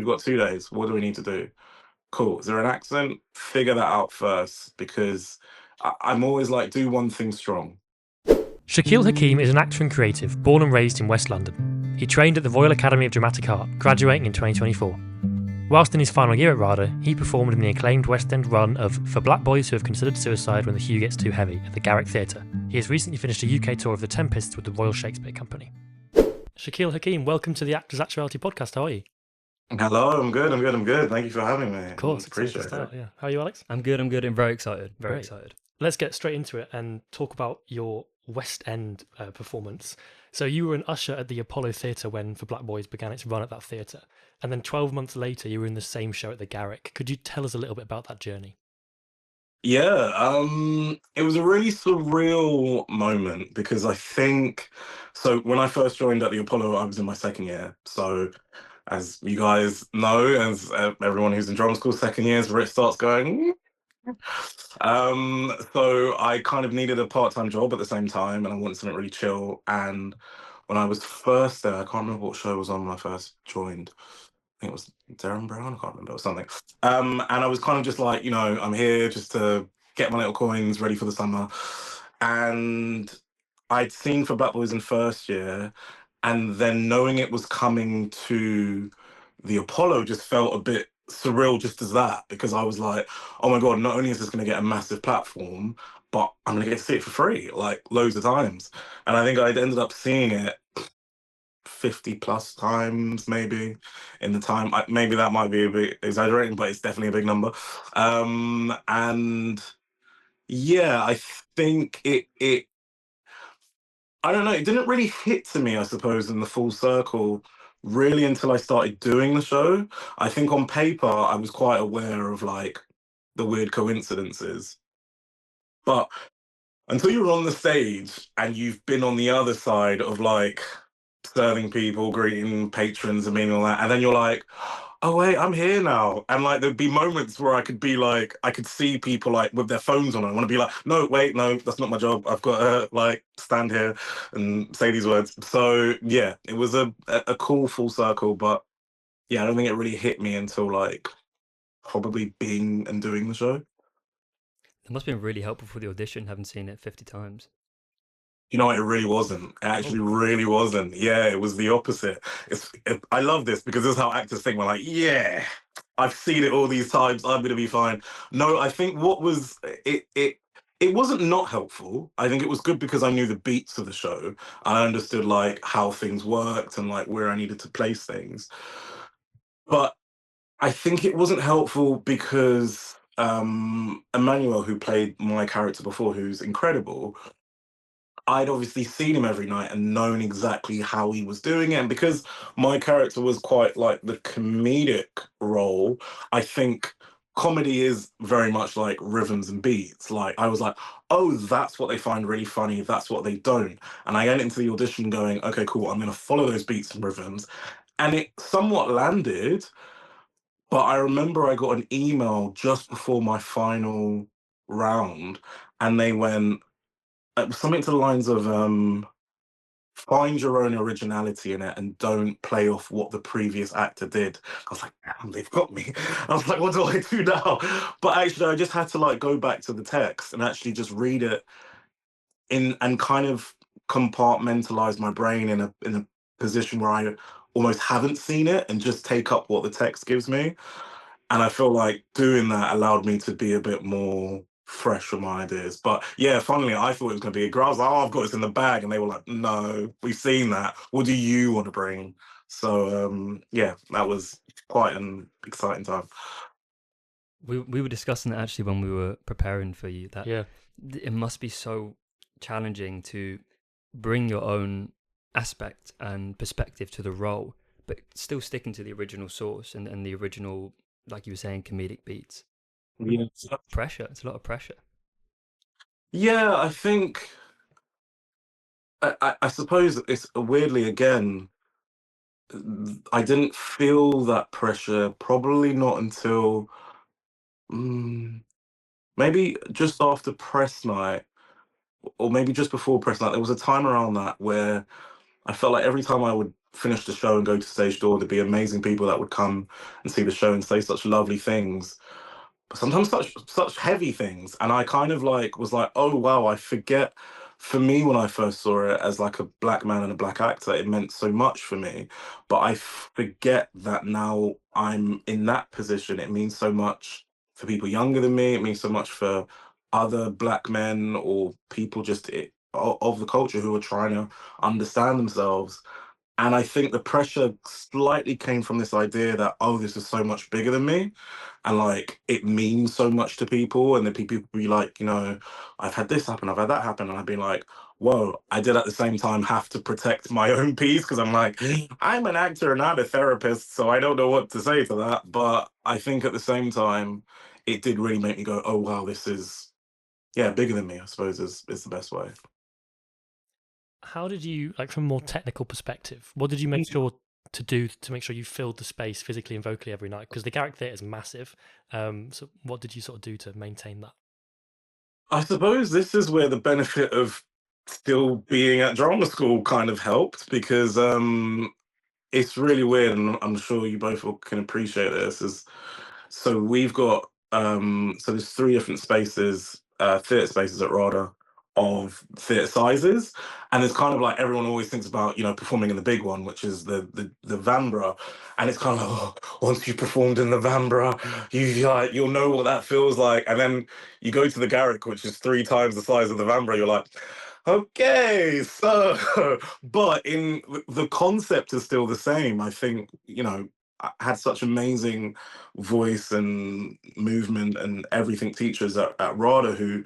we've got 2 days. What do we need to do? Cool. Is there an accent? Figure that out first, because I'm always like, do one thing strong. Shakeel Haakim is an actor and creative born and raised in West London. He trained at the Royal Academy of Dramatic Art, graduating in 2024. Whilst in his final year at RADA, he performed in the acclaimed West End run of For Black Boys Who Have Considered Suicide When the Hue Gets Too Heavy at the Garrick Theatre. He has recently finished a UK tour of the Tempest with the Royal Shakespeare Company. Shakeel Haakim, welcome to the Actors Actuality podcast. How are you? Hello, I'm good. Thank you for having me. Of course, appreciate it. Yeah. How are you, Alex? I'm good, and very excited. Very Great. excited. Let's get straight into it and talk about your West End performance. So you were an usher at the Apollo Theatre when For Black Boys began its run at that theatre. And then 12 months later, you were in the same show at the Garrick. Could you tell us a little bit about that journey? Yeah, it was a really surreal moment because I think, so when I first joined at the Apollo, I was in my second year. So as you guys know, as everyone who's in drama school, second year is where it starts going. So I kind of needed a part-time job at the same time, and I wanted something really chill. And when I was first there, I can't remember what show was on when I first joined. I think it was Darren Brown, I can't remember, or something. And I was kind of just like, I'm here just to get my little coins ready for the summer. And I'd seen For Black Boys in first year, and then knowing it was coming to the Apollo just felt a bit surreal just as that, because I was like, oh my God, not only is this going to get a massive platform, but I'm going to get to see it for free, like loads of times. And I think I'd ended up seeing it 50 plus times maybe in the time. Maybe that might be a bit exaggerating, but it's definitely a big number. And yeah, I think it I don't know, it didn't really hit to me, I suppose, in the full circle really until I started doing the show. I think on paper I was quite aware of like the weird coincidences, but until you're on the stage and you've been on the other side of like serving people, greeting patrons and being all that, and then you're like, oh wait, I'm here now. And like there'd be moments where I could be like, I could see people like with their phones on. I want to be like, no, wait, no, that's not my job. I've got to like stand here and say these words. So yeah, it was a cool full circle, but yeah, I don't think it really hit me until like probably being and doing the show. It must have been really helpful for the audition, having seen it 50 times. You know what? It really wasn't. It actually really wasn't. Yeah, it was the opposite. I love this because this is how actors think. We're like, yeah, I've seen it all these times. I'm gonna be fine. No, I think what was it wasn't not helpful. I think it was good because I knew the beats of the show. I understood like how things worked and like where I needed to place things. But I think it wasn't helpful because Emmanuel, who played my character before, who's incredible, I'd obviously seen him every night and known exactly how he was doing it. And because my character was quite like the comedic role, I think comedy is very much like rhythms and beats. Like I was like, oh, that's what they find really funny. That's what they don't. And I went into the audition going, okay, cool. I'm going to follow those beats and rhythms. And it somewhat landed. But I remember I got an email just before my final round, and they went, something to the lines of find your own originality in it and don't play off what the previous actor did. I was like, damn, they've got me. I was like, what do I do now? But actually I just had to like go back to the text and actually just read it in and kind of compartmentalize my brain in a position where I almost haven't seen it and just take up what the text gives me. And I feel like doing that allowed me to be a bit more fresh with my ideas. But yeah, finally, I thought it was going to be a grab. I was like, oh, I've got this in the bag. And they were like, no, we've seen that. What do you want to bring? So yeah, that was quite an exciting time. We were discussing it actually when we were preparing for you, that Yeah. it must be so challenging to bring your own aspect and perspective to the role, but still sticking to the original source and the original, like you were saying, comedic beats. Yeah. It's a lot of pressure. It's a lot of pressure. Yeah, I think, I suppose it's weirdly, again, I didn't feel that pressure, probably not until maybe just after press night, or maybe just before press night. There was a time around that where I felt like every time I would finish the show and go to stage door, there'd be amazing people that would come and see the show and say such lovely things, but sometimes such heavy things. And I kind of like was like, oh wow, I forget. For me, when I first saw it as like a black man and a black actor, it meant so much for me. But I forget that now I'm in that position. It means so much for people younger than me. It means so much for other black men or people just of the culture who are trying to understand themselves. And I think the pressure slightly came from this idea that, oh, this is so much bigger than me. And like, it means so much to people. And then people be like, you know, I've had this happen, I've had that happen. And I've been like, whoa, I did at the same time have to protect my own peace because I'm like, I'm an actor and not a therapist. So I don't know what to say to that. But I think at the same time, it did really make me go, oh, wow, this is, yeah, bigger than me, I suppose is the best way. How did you, like, from a more technical perspective, what did you make sure to do to make sure you filled the space physically and vocally every night? Because the Garrick Theatre is massive. So what did you sort of do to maintain that? I suppose this is where the benefit of still being at drama school kind of helped because it's really weird, and I'm sure you both can appreciate this. Is so we've got so there's three different spaces, theatre spaces at RADA of theatre sizes, and it's kind of like everyone always thinks about, you know, performing in the big one, which is the Vanbrugh, and it's kind of like, oh, once you've performed in the Vanbrugh, you'll know what that feels like, and then you go to the Garrick, which is three times the size of the Vanbrugh, you're like, okay, so, but in the concept is still the same. I think, you know, I had such amazing voice and movement and everything teachers at RADA who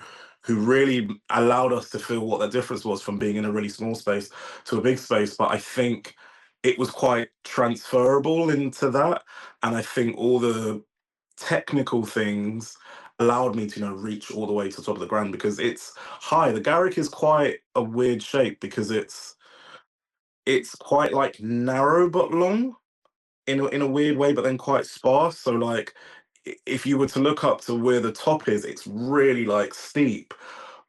really allowed us to feel what that difference was from being in a really small space to a big space. But I think it was quite transferable into that. And I think all the technical things allowed me to, you know, reach all the way to the top of the grand because it's high. The Garrick is quite a weird shape because it's quite like narrow but long in a weird way, but then quite sparse. So like if you were to look up to where the top is, it's really like steep.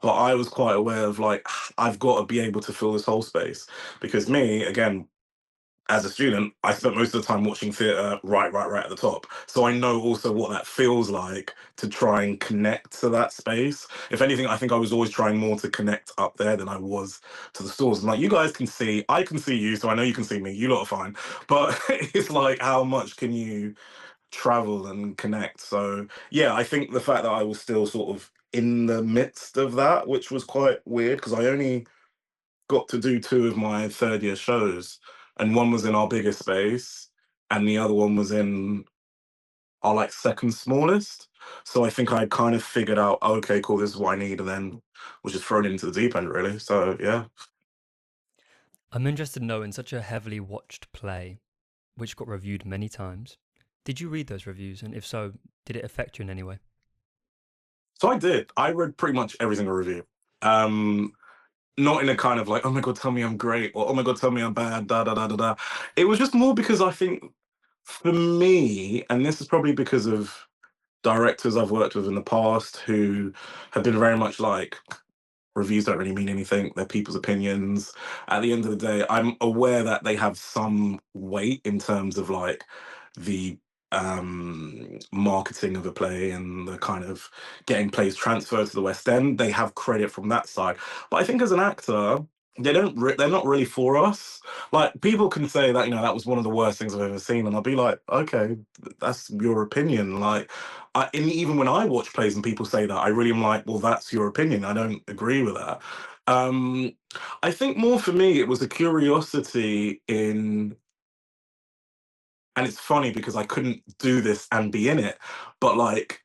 But I was quite aware of like I've got to be able to fill this whole space because me again as a student, I spent most of the time watching theatre right at the top. So I know also what that feels like to try and connect to that space. If anything, I think I was always trying more to connect up there than I was to the stalls. And like, you guys can see, I can see you, so I know you can see me. You lot are fine. But it's like, how much can you travel and connect? So yeah, I think the fact that I was still sort of in the midst of that, which was quite weird because I only got to do two of my third year shows, and one was in our biggest space, and the other one was in our like second smallest. So I think I kind of figured out, okay, cool, this is what I need, and then was just thrown into the deep end, really. So yeah. I'm interested to know, in such a heavily watched play, which got reviewed many times, did you read those reviews? And if so, did it affect you in any way? So I did. I read pretty much every single review. Not in a kind of like, oh my god, tell me I'm great, or oh my god, tell me I'm bad, da da da da da. It was just more because I think for me, and this is probably because of directors I've worked with in the past who have been very much like reviews don't really mean anything. They're people's opinions. At the end of the day, I'm aware that they have some weight in terms of like the marketing of a play and the kind of getting plays transferred to the West End. They have credit from that side. But I think as an actor, they're not really for us. Like people can say that, you know, that was one of the worst things I've ever seen, and I'll be like, okay, that's your opinion. Like and even when I watch plays and people say that, I really am like, well, that's your opinion. I don't agree with that. Um, I think more for me, it was a curiosity in, and it's funny because I couldn't do this and be in it, but like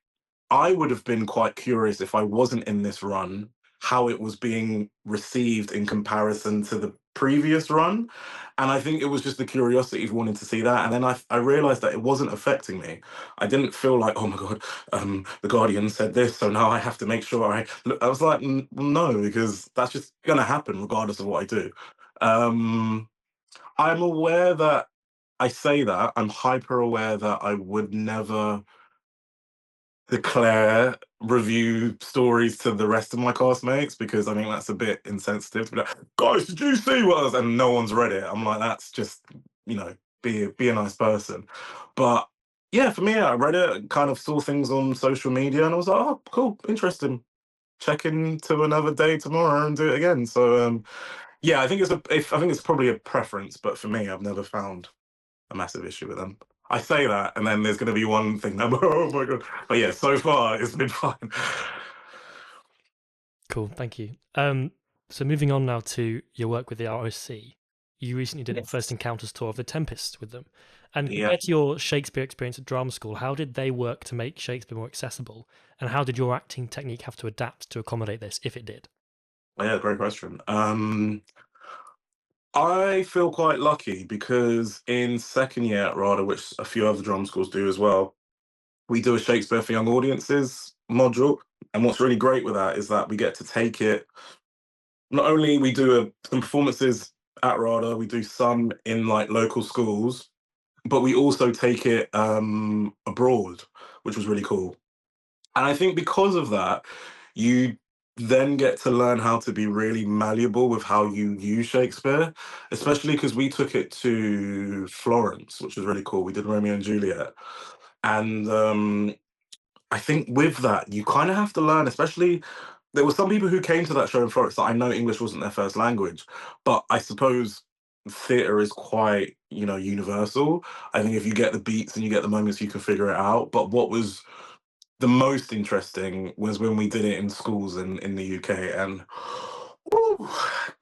I would have been quite curious if I wasn't in this run, how it was being received in comparison to the previous run. And I think it was just the curiosity of wanting to see that. And then I realized that it wasn't affecting me. I didn't feel like, oh my God, the Guardian said this, so now I have to make sure I look. I was like, well, no, because that's just going to happen regardless of what I do. Um, I'm aware that I say that, I'm hyper aware that I would never declare review stories to the rest of my castmates, because I think that's a bit insensitive to be like, guys, did you see what was, and no one's read it. I'm like, that's just, be a nice person. But yeah, for me, I read it, kind of saw things on social media, and I was like, oh, cool, interesting. Check into another day tomorrow and do it again. So yeah, I think I think it's probably a preference, but for me, I've never found a massive issue with them. I say that, and then there's going to be one thing that, oh my god. But yeah, so far it's been fine. Cool, thank you. So moving on now to your work with the RSC, you recently did a First Encounters tour of the Tempest with them. And Yeah. compared to your Shakespeare experience at drama school, how did they work to make Shakespeare more accessible? And how did your acting technique have to adapt to accommodate this, if it did? Yeah, great question. I feel quite lucky because in second year at RADA, which a few other drama schools do as well, we do a Shakespeare for young audiences module. And what's really great with that is that we get to take it. Not only we do some performances at RADA, we do some in like local schools, but we also take it abroad, which was really cool. And I think because of that, you then get to learn how to be really malleable with how you use Shakespeare, especially because we took it to Florence, which was really cool. We did Romeo and Juliet. And I think with that, you kind of have to learn, especially there were some people who came to that show in Florence that I know English wasn't their first language, but I suppose theatre is quite, universal. I think if you get the beats and you get the moments, you can figure it out. But what was the most interesting was when we did it in schools in the UK, and woo,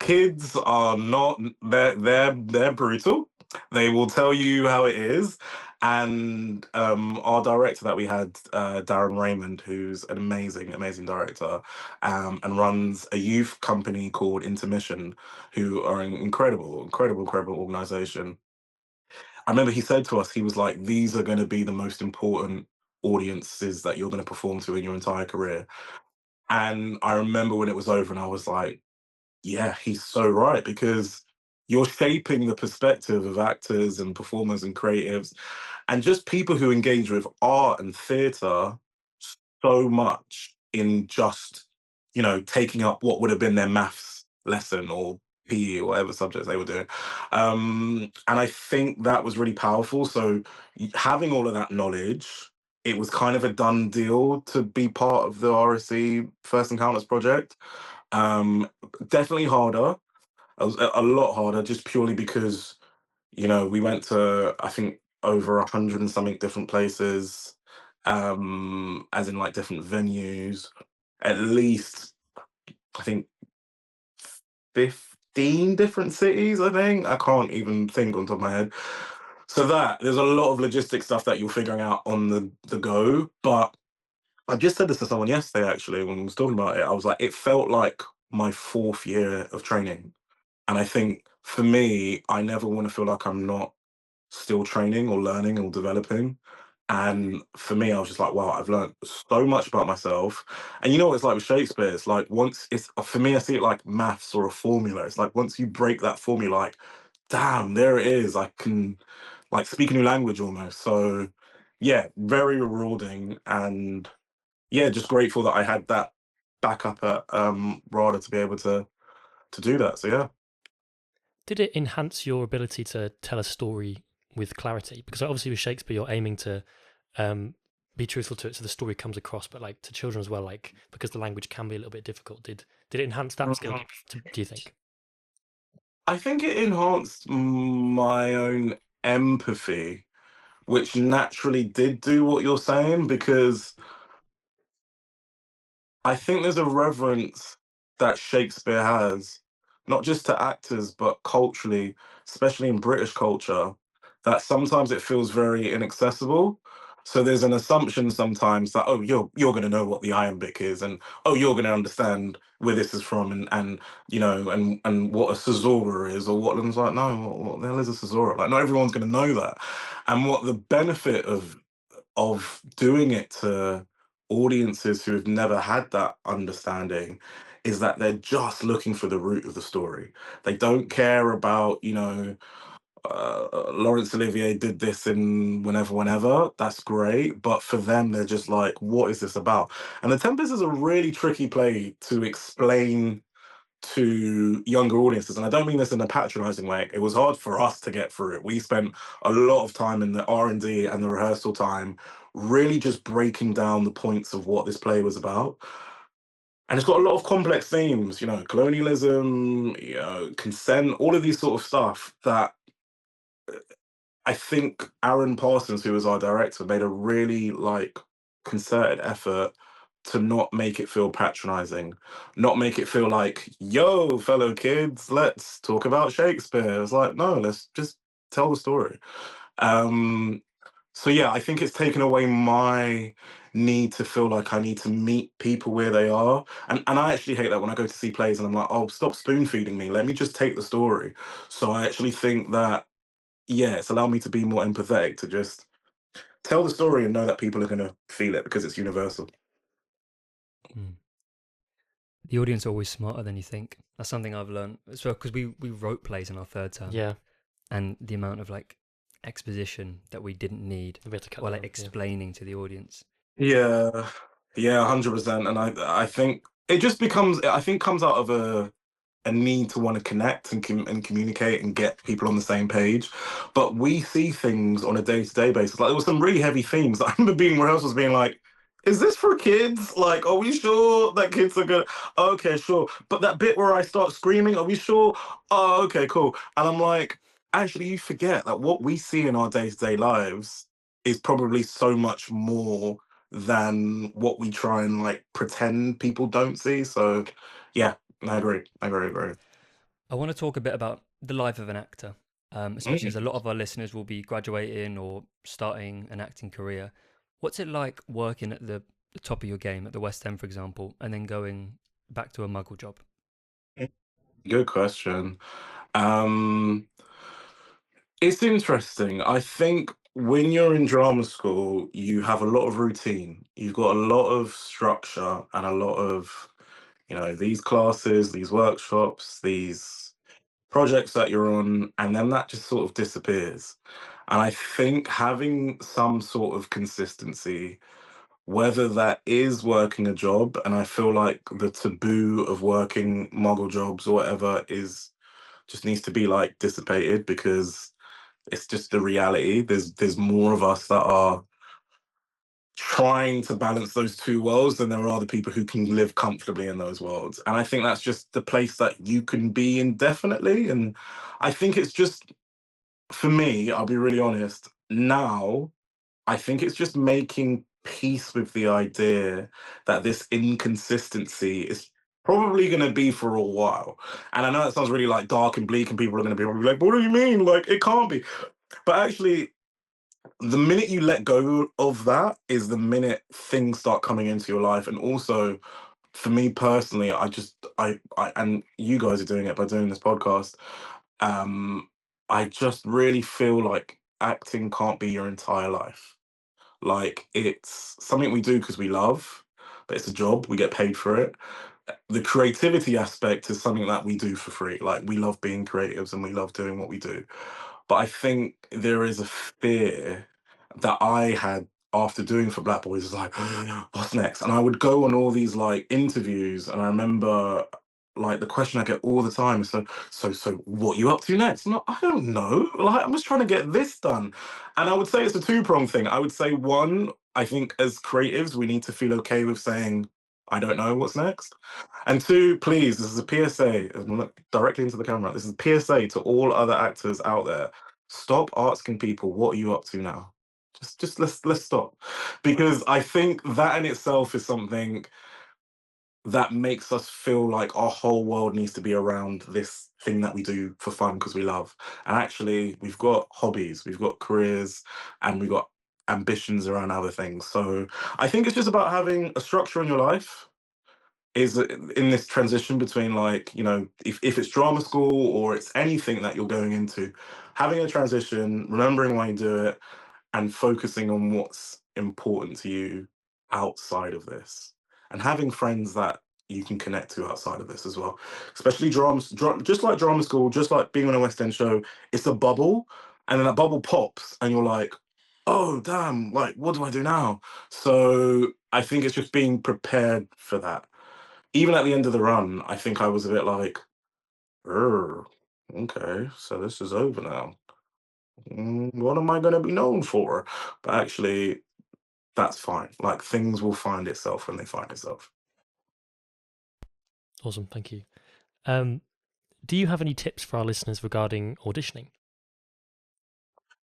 kids are not they're brutal. They will tell you how it is. And our director that we had, Darren Raymond, who's an amazing director, and runs a youth company called Intermission, who are an incredible organization. I remember he said to us, he was like, these are going to be the most important audiences that you're going to perform to in your entire career. And I remember when it was over and I was like, yeah, he's so right, because you're shaping the perspective of actors and performers and creatives and just people who engage with art and theatre so much in just, taking up what would have been their maths lesson or PE or whatever subjects they were doing. And I think that was really powerful. So having all of that knowledge, it was kind of a done deal to be part of the RSC First Encounters project. Definitely harder. It was a lot harder, just purely because, we went to, I think, over 100 and something different places, as in like different venues, at least, I think, 15 different cities, I think. I can't even think on top of my head. So there's a lot of logistic stuff that you're figuring out on the go. But I just said this to someone yesterday, actually, when we was talking about it. I was like, it felt like my fourth year of training. And I think for me, I never want to feel like I'm not still training or learning or developing. And for me, I was just like, wow, I've learned so much about myself. And you know what it's like with Shakespeare? It's like for me, I see it like maths or a formula. It's like once you break that formula, like, damn, there it is. I can like speak a new language almost. So yeah, very rewarding. And yeah, just grateful that I had that backup at RADA to be able to do that. So yeah. Did it enhance your ability to tell a story with clarity? Because obviously with Shakespeare, you're aiming to be truthful to it, so the story comes across. But like to children as well, like because the language can be a little bit difficult. Did it enhance that skill? Do you think? I think it enhanced my own empathy, which naturally did do what you're saying, because I think there's a reverence that Shakespeare has, not just to actors, but culturally, especially in British culture, that sometimes it feels very inaccessible. So there's an assumption sometimes that, oh, you're going to know what the iambic is, and oh, you're going to understand where this is from, and and what a caesura is, or what. And it's like, no, what the hell is a caesura? Like, not everyone's going to know that. And what the benefit of doing it to audiences who have never had that understanding is that they're just looking for the root of the story. They don't care about, Laurence Olivier did this in whenever. That's great. But for them, they're just like, what is this about? And The Tempest is a really tricky play to explain to younger audiences. And I don't mean this in a patronizing way. It was hard for us to get through it. We spent a lot of time in the R&D and the rehearsal time really just breaking down the points of what this play was about. And it's got a lot of complex themes, colonialism, consent, all of these sort of stuff that I think Aaron Parsons, who was our director, made a really concerted effort to not make it feel patronizing, not make it feel like, yo, fellow kids, let's talk about Shakespeare. It's like, no, let's just tell the story. So yeah, I think it's taken away my need to feel like I need to meet people where they are. And I actually hate that when I go to see plays and I'm like, oh, stop spoon feeding me. Let me just take the story. So I actually think that, yeah, it's allowed me to be more empathetic, to just tell the story and know that people are going to feel it because it's universal. The audience are always smarter than you think. That's something I've learned as well, because we wrote plays in our third term. Yeah. And the amount of exposition that we didn't need, We had to cut or down, explaining to the audience. Yeah, 100%. And I think it just becomes, I think, comes out of a need to want to connect and communicate and get people on the same page. But we see things on a day-to-day basis. Like, there were some really heavy themes. I remember being rehearsals being like, is this for kids? Like, are we sure that kids are good? Okay, sure. But that bit where I start screaming, are we sure? Oh, okay, cool. And I'm like, actually, you forget that what we see in our day-to-day lives is probably so much more than what we try and pretend people don't see. So yeah, I agree. I want to talk a bit about the life of an actor, especially as a lot of our listeners will be graduating or starting an acting career. What's it like working at the top of your game at the West End, for example, and then going back to a Muggle job? Good question. It's interesting. I think when you're in drama school, you have a lot of routine. You've got a lot of structure and a lot of, these classes, these workshops, these projects that you're on, and then that just sort of disappears. And I think having some sort of consistency, whether that is working a job, and I feel like the taboo of working Muggle jobs or whatever is just needs to be dissipated, because it's just the reality. There's more of us that are trying to balance those two worlds than there are the people who can live comfortably in those worlds. And I think that's just the place that you can be indefinitely. And I think it's just, for me, I'll be really honest, now, I think it's just making peace with the idea that this inconsistency is probably going to be for a while. And I know that sounds really dark and bleak, and people are going to be like, what do you mean? It can't be. But actually, the minute you let go of that is the minute things start coming into your life. And also, for me personally, I and you guys are doing it by doing this podcast. I just really feel like acting can't be your entire life. It's something we do because we love, but it's a job. We get paid for it. The creativity aspect is something that we do for free. We love being creatives and we love doing what we do. But I think there is a fear that I had after doing For Black Boys, is what's next? And I would go on all these interviews, and I remember the question I get all the time is, so what you up to next? I'm like, I don't know. I'm just trying to get this done. And I would say it's a two-pronged thing. I would say, one, I think as creatives, we need to feel okay with saying, I don't know what's next. And two, please, this is a PSA, and look directly into the camera. This is a PSA to all other actors out there. Stop asking people, what are you up to now? Just let's stop. Because I think that in itself is something that makes us feel like our whole world needs to be around this thing that we do for fun because we love. And actually, we've got hobbies, we've got careers, and we've got ambitions around other things. So I think it's just about having a structure in your life, is in this transition between if it's drama school or it's anything that you're going into, having a transition, remembering why you do it, and focusing on what's important to you outside of this, and having friends that you can connect to outside of this as well. Especially drama, just like drama school, just like being on a West End show, it's a bubble, and then that bubble pops, and you're like, oh damn, like what do I do now? So I think it's just being prepared for that. Even at the end of the run, I think I was a bit like, okay, so this is over now. What am I going to be known for? But actually, that's fine. Like things will find itself when they find itself. Awesome, thank you. Do you have any tips for our listeners regarding auditioning?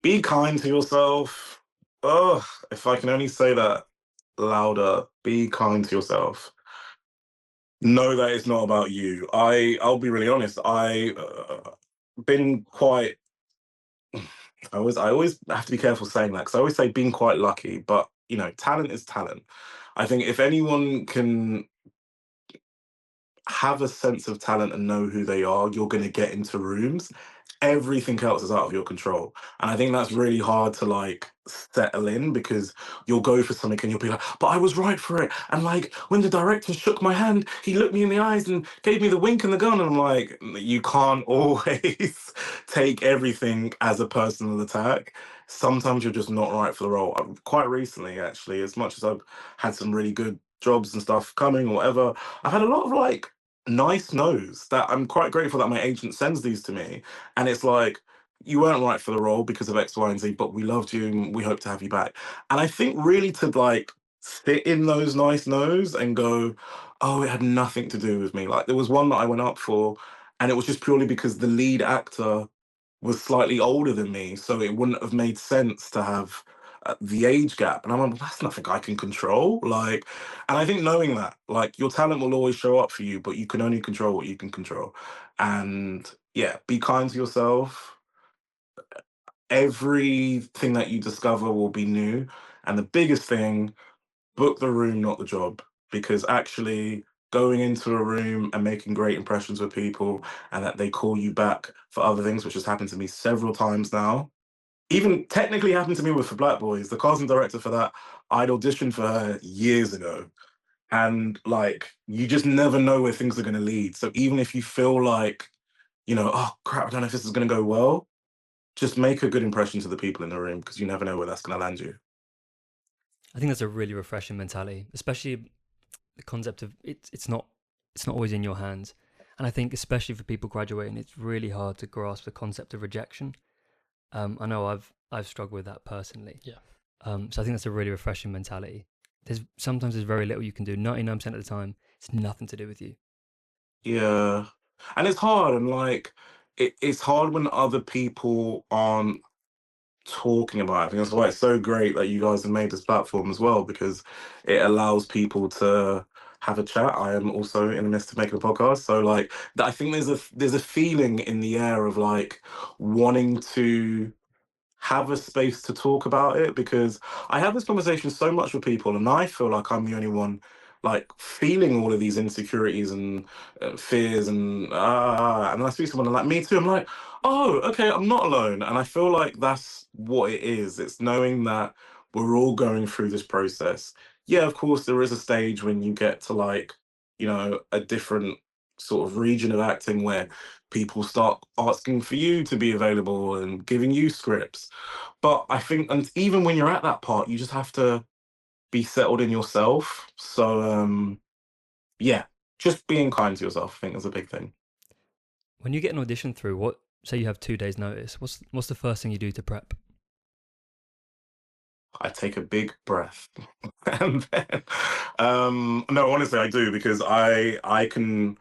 Be kind to yourself. Oh, if I can only say that louder, be kind to yourself. Know that it's not about you. I'll be really honest. I been quite. I always have to be careful saying that because I always say being quite lucky, but you know, talent is talent. I think if anyone can have a sense of talent and know who they are, you're going to get into rooms. Everything else is out of your control. And I think that's really hard to like settle in because you'll go for something and you'll be like, but I was right for it. And like when the director shook my hand, he looked me in the eyes and gave me the wink and the gun. And I'm like, you can't always take everything as a personal attack. Sometimes you're just not right for the role. Quite recently, actually, as much as I've had some really good jobs and stuff coming or whatever, I've had a lot of like nice no's that I'm quite grateful that my agent sends these to me. And it's like, you weren't right for the role because of X, Y, and Z, but we loved you and we hope to have you back. And I think really to like sit in those nice no's and go, oh, it had nothing to do with me. Like there was one that I went up for, and it was just purely because the lead actor was slightly older than me, so it wouldn't have made sense to have the age gap. And I'm like, well, that's nothing I can control. Like, and I think knowing that, like, your talent will always show up for you, but you can only control what you can control. And yeah, be kind to yourself. Everything that you discover will be new. And the biggest thing, book the room, not the job, because actually going into a room and making great impressions with people and that they call you back for other things, which has happened to me several times now. Even technically happened to me with For Black Boys. The casting director for that, I'd auditioned for her years ago. And like, you just never know where things are going to lead. So even if you feel like, you know, oh crap, I don't know if this is going to go well, just make a good impression to the people in the room because you never know where that's going to land you. I think that's a really refreshing mentality, especially the concept of it's not always in your hands. And I think especially for people graduating, it's really hard to grasp the concept of rejection. I know I've struggled with that personally. Yeah. So I think that's a really refreshing mentality. Sometimes there's very little you can do. 99% of the time, it's nothing to do with you. Yeah. And it's hard. And like, it's hard when other people aren't talking about it. I think that's why it's so great that you guys have made this platform as well, because it allows people to have a chat. I am also in the midst of making a podcast. So like, I think there's a feeling in the air of like wanting to have a space to talk about it because I have this conversation so much with people and I feel like I'm the only one like feeling all of these insecurities and fears and I speak to someone and like me too. I'm like, oh, okay, I'm not alone. And I feel like that's what it is. It's knowing that we're all going through this process. Yeah, of course, there is a stage when you get to like, you know, a different sort of region of acting where people start asking for you to be available and giving you scripts. But I think, and even when you're at that part, you just have to be settled in yourself. So, yeah, just being kind to yourself, I think is a big thing. When you get an audition through, say you have 2 days notice, what's the first thing you do to prep? I take a big breath, and then, no, honestly, I do because I can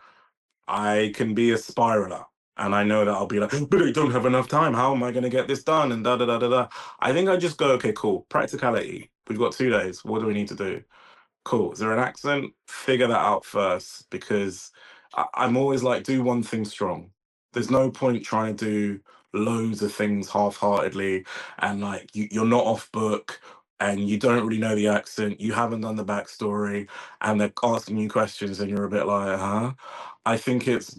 be a spiraler. And I know that I'll be like, but I don't have enough time. How am I going to get this done? And da da da da da. I think I just go, okay, cool. Practicality. We've got 2 days. What do we need to do? Cool. Is there an accent? Figure that out first because I'm always like, do one thing strong. There's no point trying to do loads of things half-heartedly and like you're not off book and you don't really know the accent. You haven't done the backstory and they're asking you questions and you're a bit like, huh? I think it's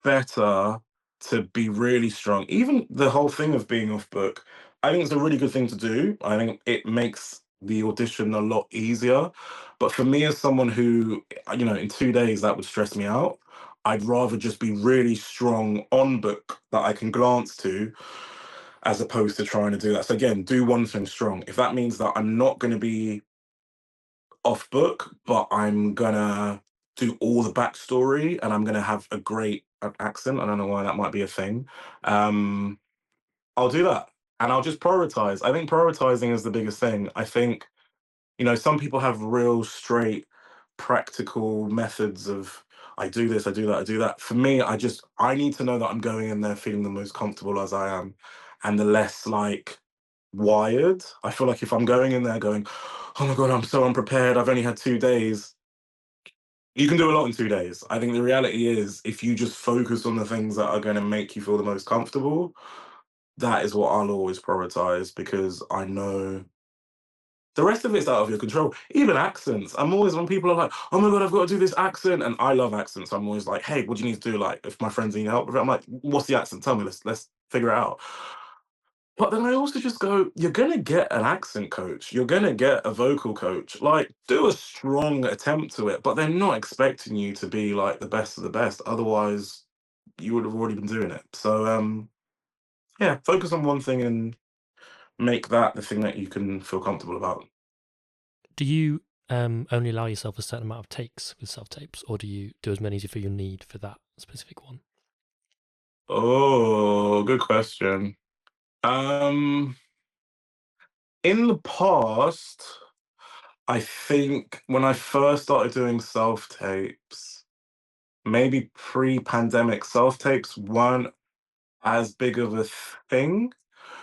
better to be really strong. Even the whole thing of being off book, I think it's a really good thing to do. I think it makes the audition a lot easier. But for me, as someone who, in 2 days, that would stress me out. I'd rather just be really strong on book that I can glance to, as opposed to trying to do that. So again, do one thing strong. If that means that I'm not going to be off book, but I'm gonna do all the backstory and I'm gonna have a great accent. I don't know why that might be a thing. Um, I'll do that and I'll just prioritize. I think prioritizing is the biggest thing. I think, some people have real straight practical methods of I do this, I do that, I do that. For me, I need to know that I'm going in there feeling the most comfortable as I am and the less like wired. I feel like if I'm going in there going, oh my God, I'm so unprepared, I've only had 2 days, you can do a lot in 2 days. I think the reality is if you just focus on the things that are going to make you feel the most comfortable, that is what I'll always prioritize because I know the rest of it's out of your control. Even accents. I'm always, when people are like, oh my God, I've got to do this accent. And I love accents. I'm always like, hey, what do you need to do? Like, if my friends need help with it, I'm like, what's the accent? Tell me, let's figure it out. But then I also just go, you're gonna get an accent coach, you're gonna get a vocal coach. Like, do a strong attempt to it, but they're not expecting you to be like the best of the best. Otherwise, you would have already been doing it. So yeah, focus on one thing and make that the thing that you can feel comfortable about. Do you only allow yourself a certain amount of takes with self-tapes, or do you do as many as you feel you need for that specific one? Oh, good question. Um, in the past, I think when I first started doing self tapes, maybe pre-pandemic, self tapes weren't as big of a thing.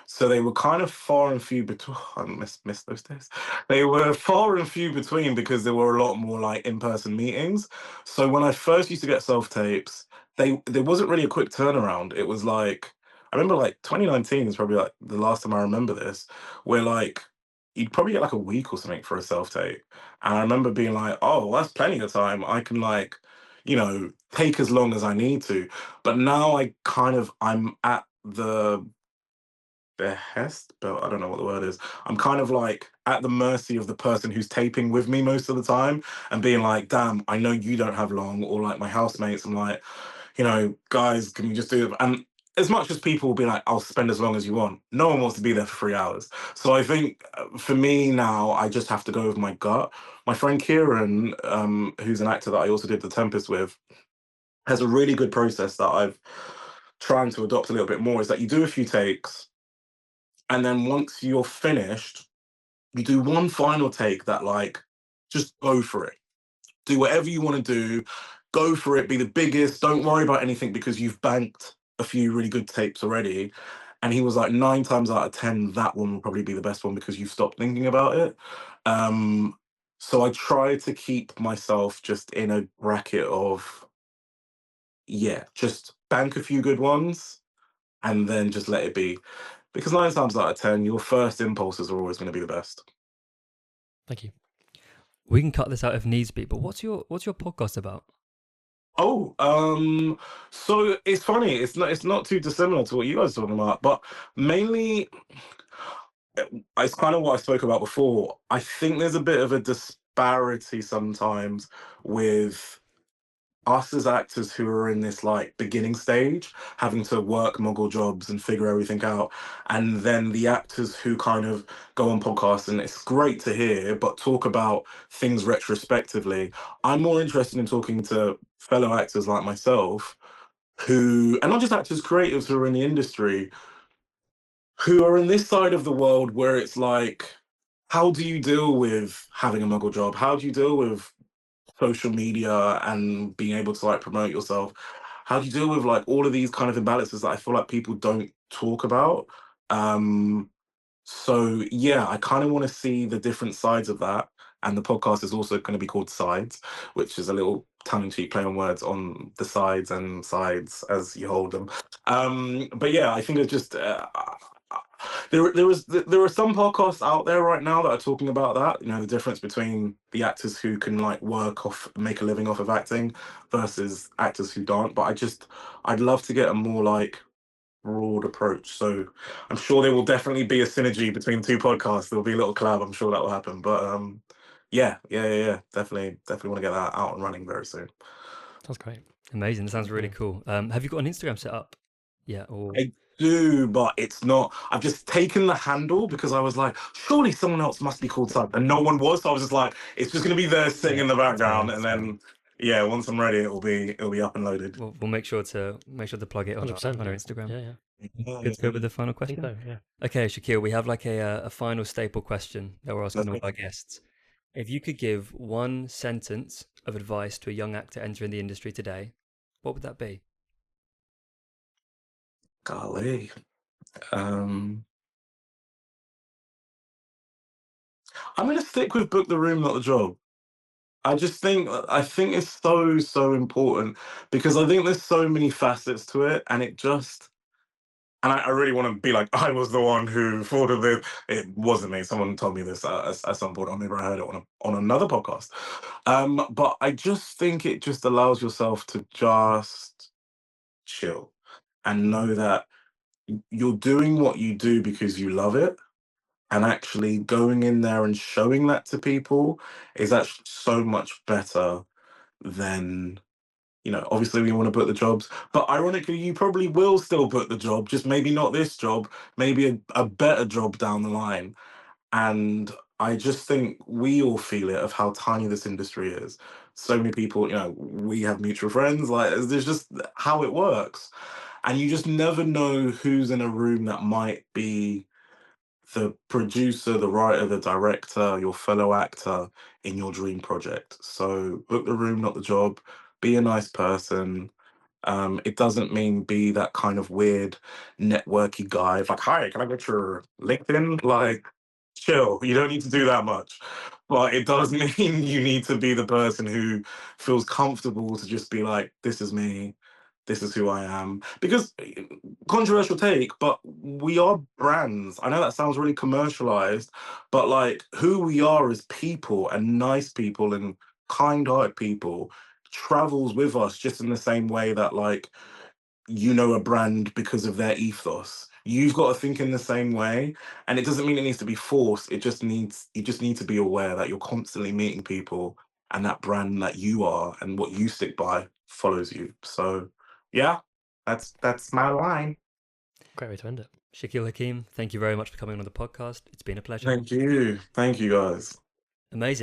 So they were kind of far and few between. I miss those days. They were far and few between because there were a lot more like in-person meetings. So when I first used to get self-tapes, there wasn't really a quick turnaround. It was like I remember like 2019 is probably like the last time I remember this, where like you'd probably get like a week or something for a self-tape. And I remember being like, oh, well, that's plenty of time. I can like, take as long as I need to. But now I'm at the behest, but I don't know what the word is. I'm kind of like at the mercy of the person who's taping with me most of the time and being like, damn, I know you don't have long, or like my housemates, I'm like, guys, can we just do it? And as much as people will be like, I'll spend as long as you want, no one wants to be there for 3 hours. So I think for me now, I just have to go with my gut. My friend Kieran, who's an actor that I also did The Tempest with, has a really good process that I've trying to adopt a little bit more, is that you do a few takes and then once you're finished, you do one final take that like, just go for it. Do whatever you want to do. Go for it. Be the biggest. Don't worry about anything because you've banked a few really good tapes already. And he was like 9 times out of 10, that one will probably be the best one because you've stopped thinking about it. Um, so I try to keep myself just in a bracket of, yeah, just bank a few good ones and then just let it be. Because 9 times out of 10, your first impulses are always going to be the best. Thank you. We can cut this out if needs be, but what's your podcast about? Oh, so it's funny. It's not too dissimilar to what you guys are talking about, but mainly it's kind of what I spoke about before. I think there's a bit of a disparity sometimes with us as actors who are in this like beginning stage, having to work muggle jobs and figure everything out, and then the actors who kind of go on podcasts and it's great to hear, but talk about things retrospectively. I'm more interested in talking to fellow actors like myself who, and not just actors, creatives who are in the industry, who are in this side of the world where it's like, how do you deal with having a muggle job? How do you deal with social media and being able to like promote yourself? How do you deal with like all of these kind of imbalances that I feel like people don't talk about? So yeah, I kind of want to see the different sides of that. And the podcast is also going to be called Sides, which is a little tongue-in-cheek play on words on the sides and sides as you hold them. But yeah, I think it's just there are some podcasts out there right now that are talking about that. The difference between the actors who can like make a living off of acting versus actors who don't. But I'd love to get a more like broad approach. So I'm sure there will definitely be a synergy between two podcasts. There'll be a little collab. I'm sure that will happen. But yeah. Definitely want to get that out and running very soon. Sounds great. Amazing. That sounds really Yeah. cool. Have you got an Instagram set up? Yeah. Or I do, but it's not. I've just taken the handle because I was like, surely someone else must be called Sub, and no one was. So I was just like, it's just gonna be there sitting in the background, and then yeah, once I'm ready, it'll be up and loaded. we'll make sure to plug it on our 100%. Instagram. Yeah. Good to go with the final I think question. so. Yeah. Okay, Shakeel, we have like a final staple question that we're asking all our guests. If you could give one sentence of advice to a young actor entering the industry today, what would that be? Golly. I'm gonna stick with book the room, not the job. I think it's so important because I think there's so many facets to it, and I really want to be like I was the one who thought of it. It wasn't me. Someone told me this at some point. I maybe I heard it on another podcast. But I just think it just allows yourself to just chill and know that you're doing what you do because you love it, and actually going in there and showing that to people is actually so much better than, obviously we want to put the jobs, but ironically, you probably will still put the job, just maybe not this job, maybe a better job down the line. And I just think we all feel it of how tiny this industry is. So many people, we have mutual friends, like, there's just how it works. And you just never know who's in a room that might be the producer, the writer, the director, your fellow actor in your dream project. So book the room, not the job. Be a nice person. It doesn't mean be that kind of weird networky guy. It's like, hi, can I get your LinkedIn? Like, chill. You don't need to do that much. But it does mean you need to be the person who feels comfortable to just be like, this is me. This is who I am. Because controversial take, but we are brands. I know that sounds really commercialized, but like who we are as people and nice people and kind-hearted people travels with us just in the same way that like a brand because of their ethos. You've got to think in the same way, and it doesn't mean it needs to be forced. You just need to be aware that you're constantly meeting people, and that brand that you are and what you stick by follows you. So yeah, that's my line. Great way to end it. Shakeel Haakim, thank you very much for coming on the podcast. It's been a pleasure. Thank you guys. Amazing.